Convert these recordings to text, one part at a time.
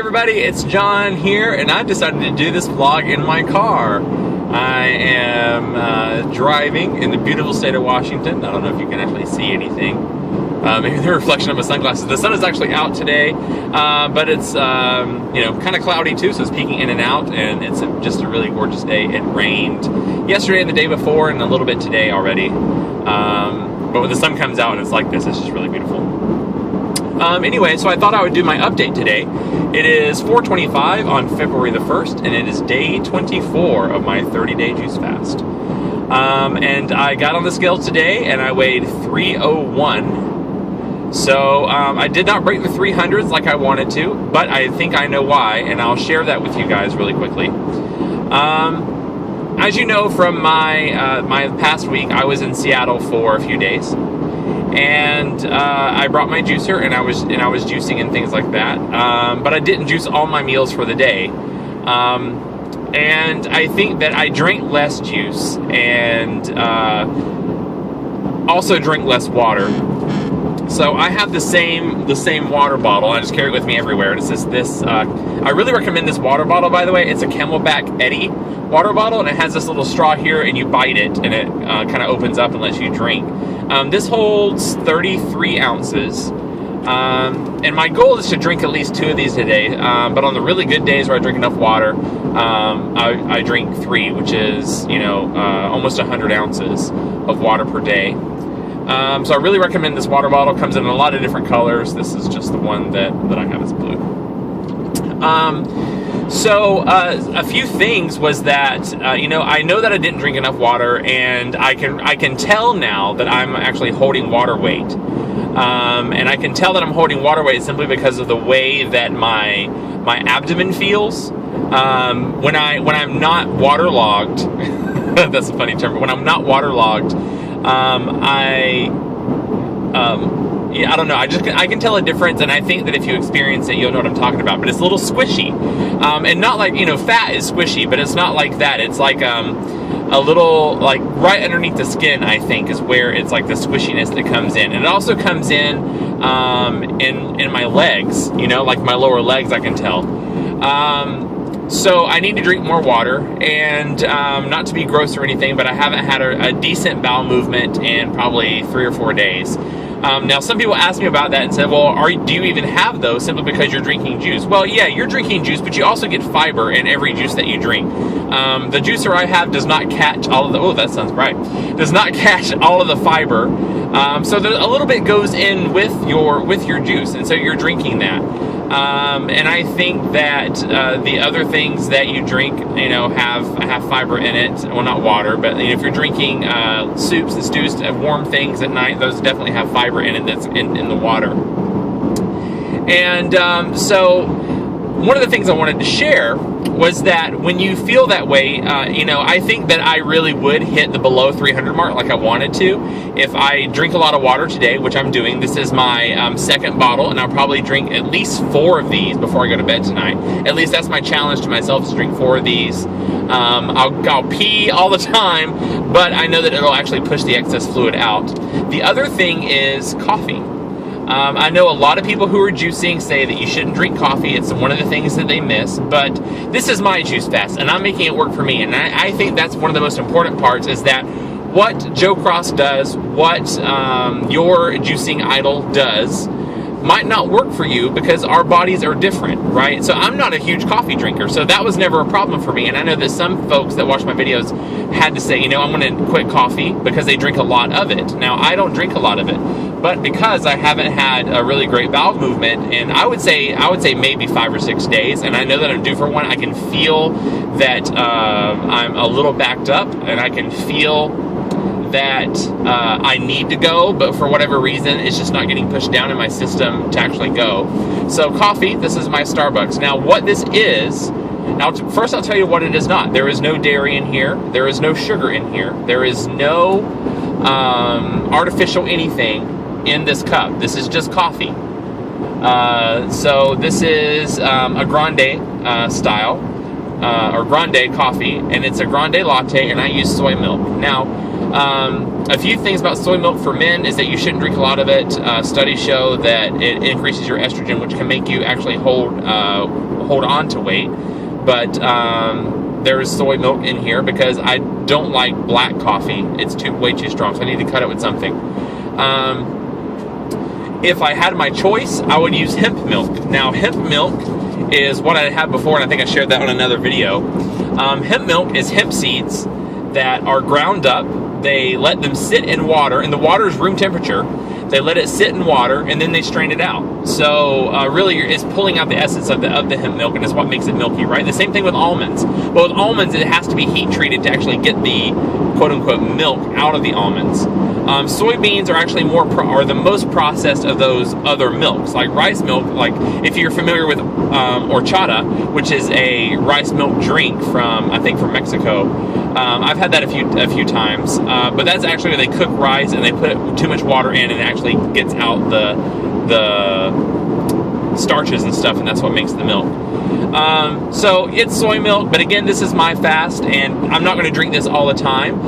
everybody, it's John here, and I've decided to do this vlog in my car. I am driving in the beautiful state of Washington. I don't know if you can actually see anything. Maybe the reflection of my sunglasses. The sun is actually out today, but it's kind of cloudy too, so it's peeking in and out, and it's just a really gorgeous day. It rained yesterday and the day before, and a little bit today already. But when the sun comes out and it's like this, it's just really beautiful. Anyway, so I thought I would do my update today. It is 4:25 on February the 1st, and it is day 24 of my 30-day juice fast. And I got on the scale today, and I weighed 301. So I did not break the 300s like I wanted to, but I think I know why, and I'll share that with you guys really quickly. As you know from my past week, I was in Seattle for a few days. And I brought my juicer, and I was juicing and things like that. But I didn't juice all my meals for the day. And I think that I drank less juice and also drink less water. So I have the same water bottle. I just carry it with me everywhere. And it's just this. I really recommend this water bottle, by the way. It's a Camelback Eddie water bottle, and it has this little straw here, and you bite it, and it kind of opens up and lets you drink. This holds 33 ounces, and my goal is to drink at least 2 of these a day, but on the really good days where I drink enough water, I drink 3, which is, almost 100 ounces of water per day. So I really recommend this water bottle. It comes in a lot of different colors. This is just the one that I have is blue. So a few things was that I know that I didn't drink enough water, and I can tell now that I'm actually holding water weight, and I can tell that I'm holding water weight simply because of the way that my abdomen feels when I'm not waterlogged. That's a funny term, but when I'm not waterlogged, I don't know. I can tell a difference, and I think that if you experience it, you'll know what I'm talking about. But it's a little squishy, and not like fat is squishy, but it's not like that. It's like a little like right underneath the skin. I think is where it's like the squishiness that comes in, and it also comes in my legs. Like my lower legs, I can tell. So I need to drink more water, and not to be gross or anything, but I haven't had a decent bowel movement in probably 3 or 4 days. Now, some people ask me about that and said, well, do you even have those simply because you're drinking juice? Well, yeah, you're drinking juice, but you also get fiber in every juice that you drink. The juicer I have does not catch all of the, that sounds bright, does not catch all of the fiber. So a little bit goes in with your juice, and so you're drinking that. And I think that the other things that you drink, have fiber in it. Well, not water, but if you're drinking soups and stews, warm things at night, those definitely have fiber in it that's in the water. And so one of the things I wanted to share was that when you feel that way, I think that I really would hit the below 300 mark like I wanted to. If I drink a lot of water today, which I'm doing, this is my second bottle, and I'll probably drink at least 4 of these before I go to bed tonight. At least that's my challenge to myself, is to drink 4 of these. I'll pee all the time, but I know that it'll actually push the excess fluid out. The other thing is coffee. I know a lot of people who are juicing say that you shouldn't drink coffee. It's one of the things that they miss, but this is my juice fast, and I'm making it work for me. And I think that's one of the most important parts, is that what Joe Cross does, what your juicing idol does, might not work for you because our bodies are different, right? So I'm not a huge coffee drinker, so that was never a problem for me. And I know that some folks that watch my videos had to say, I'm going to quit coffee because they drink a lot of it. Now, I don't drink a lot of it, but because I haven't had a really great bowel movement, and I would say maybe 5 or 6 days, and I know that I'm due for one. I can feel that I'm a little backed up, and I can feel that I need to go, but for whatever reason, it's just not getting pushed down in my system to actually go. So coffee, this is my Starbucks. Now, what this is, first I'll tell you what it is not. There is no dairy in here. There is no sugar in here. There is no artificial anything in this cup. This is just coffee. So this is a grande style, or grande coffee, and it's a grande latte, and I use soy milk. Now, A few things about soy milk for men is that you shouldn't drink a lot of it. Studies show that it increases your estrogen, which can make you actually hold hold on to weight. But there's soy milk in here because I don't like black coffee. It's way too strong, so I need to cut it with something. If I had my choice, I would use hemp milk. Now, hemp milk is what I had before, and I think I shared that on another video. Hemp milk is hemp seeds that are ground up. They let them sit in water, and the water is room temperature. They let it sit in water, and then they strain it out. So really, it's pulling out the essence of the hemp milk, and it's what makes it milky, right? The same thing with almonds. But with almonds, it has to be heat treated to actually get the quote-unquote milk out of the almonds. Soybeans are actually are the most processed of those other milks, like rice milk. Like if you're familiar with horchata, which is a rice milk drink from Mexico. I've had that a few times, but that's actually where they cook rice and they put too much water in, and it actually gets out the starches and stuff, and that's what makes the milk. So it's soy milk, but again, this is my fast, and I'm not going to drink this all the time.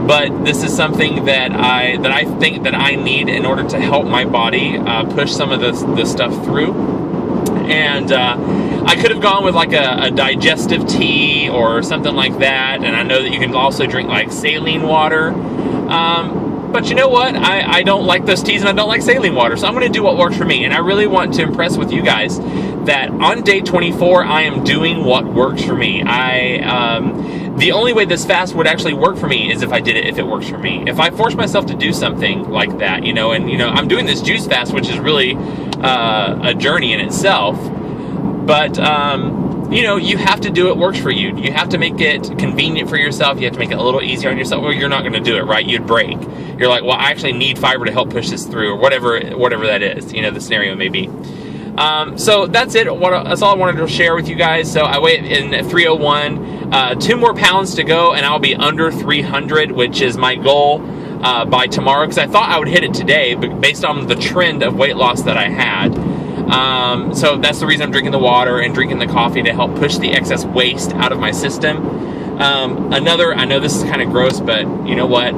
But this is something that I think that I need in order to help my body push some of this stuff through. And I could have gone with like a digestive tea or something like that, and I know that you can also drink like saline water. But you know what? I don't like those teas, and I don't like saline water, so I'm going to do what works for me. And I really want to impress with you guys that on day 24, I am doing what works for me. The only way this fast would actually work for me is if it works for me. If I force myself to do something like that, I'm doing this juice fast, which is really a journey in itself. But you have to do what works for you. You have to make it convenient for yourself. You have to make it a little easier on yourself. Well, you're not going to do it, right? You'd break. You're like, well, I actually need fiber to help push this through, or whatever that is. The scenario may be. So that's it. That's all I wanted to share with you guys. So I weigh in at 301. 2 more pounds to go, and I'll be under 300, which is my goal by tomorrow. Because I thought I would hit it today, but based on the trend of weight loss that I had. So that's the reason I'm drinking the water and drinking the coffee to help push the excess waste out of my system. I know this is kind of gross, but you know what?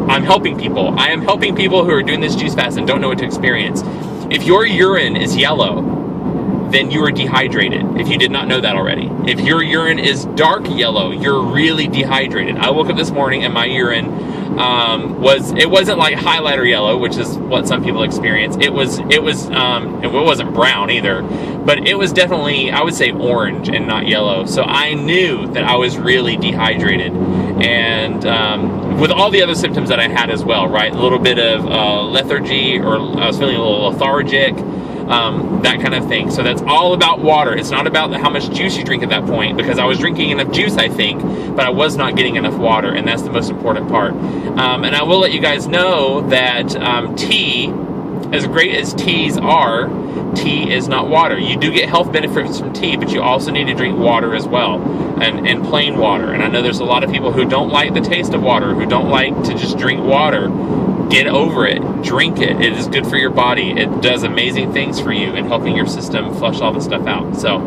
I'm helping people. I am helping people who are doing this juice fast and don't know what to experience. If your urine is yellow, then you are dehydrated, if you did not know that already. If your urine is dark yellow, you're really dehydrated. I woke up this morning and my urine it wasn't like highlighter yellow, which is what some people experience. It wasn't brown either, but it was definitely, I would say, orange and not yellow. So I knew that I was really dehydrated, and with all the other symptoms that I had as well, right? A little bit of lethargy, or I was feeling a little lethargic, that kind of thing. So that's all about water. It's not about how much juice you drink at that point, because I was drinking enough juice, I think, but I was not getting enough water, and that's the most important part. And I will let you guys know that tea, as great as teas are, tea is not water. You do get health benefits from tea, but you also need to drink water as well, and plain water. And I know there's a lot of people who don't like the taste of water, who don't like to just drink water. Get over it. Drink it. It is good for your body. It does amazing things for you in helping your system flush all the stuff out. So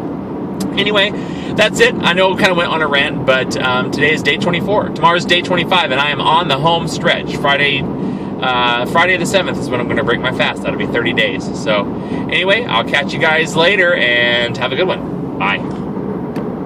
anyway, that's it. I know it kind of went on a rant, but today is day 24. Tomorrow's day 25, and I am on the home stretch. Friday the 7th is when I'm going to break my fast. That'll be 30 days. So anyway, I'll catch you guys later, and have a good one. Bye.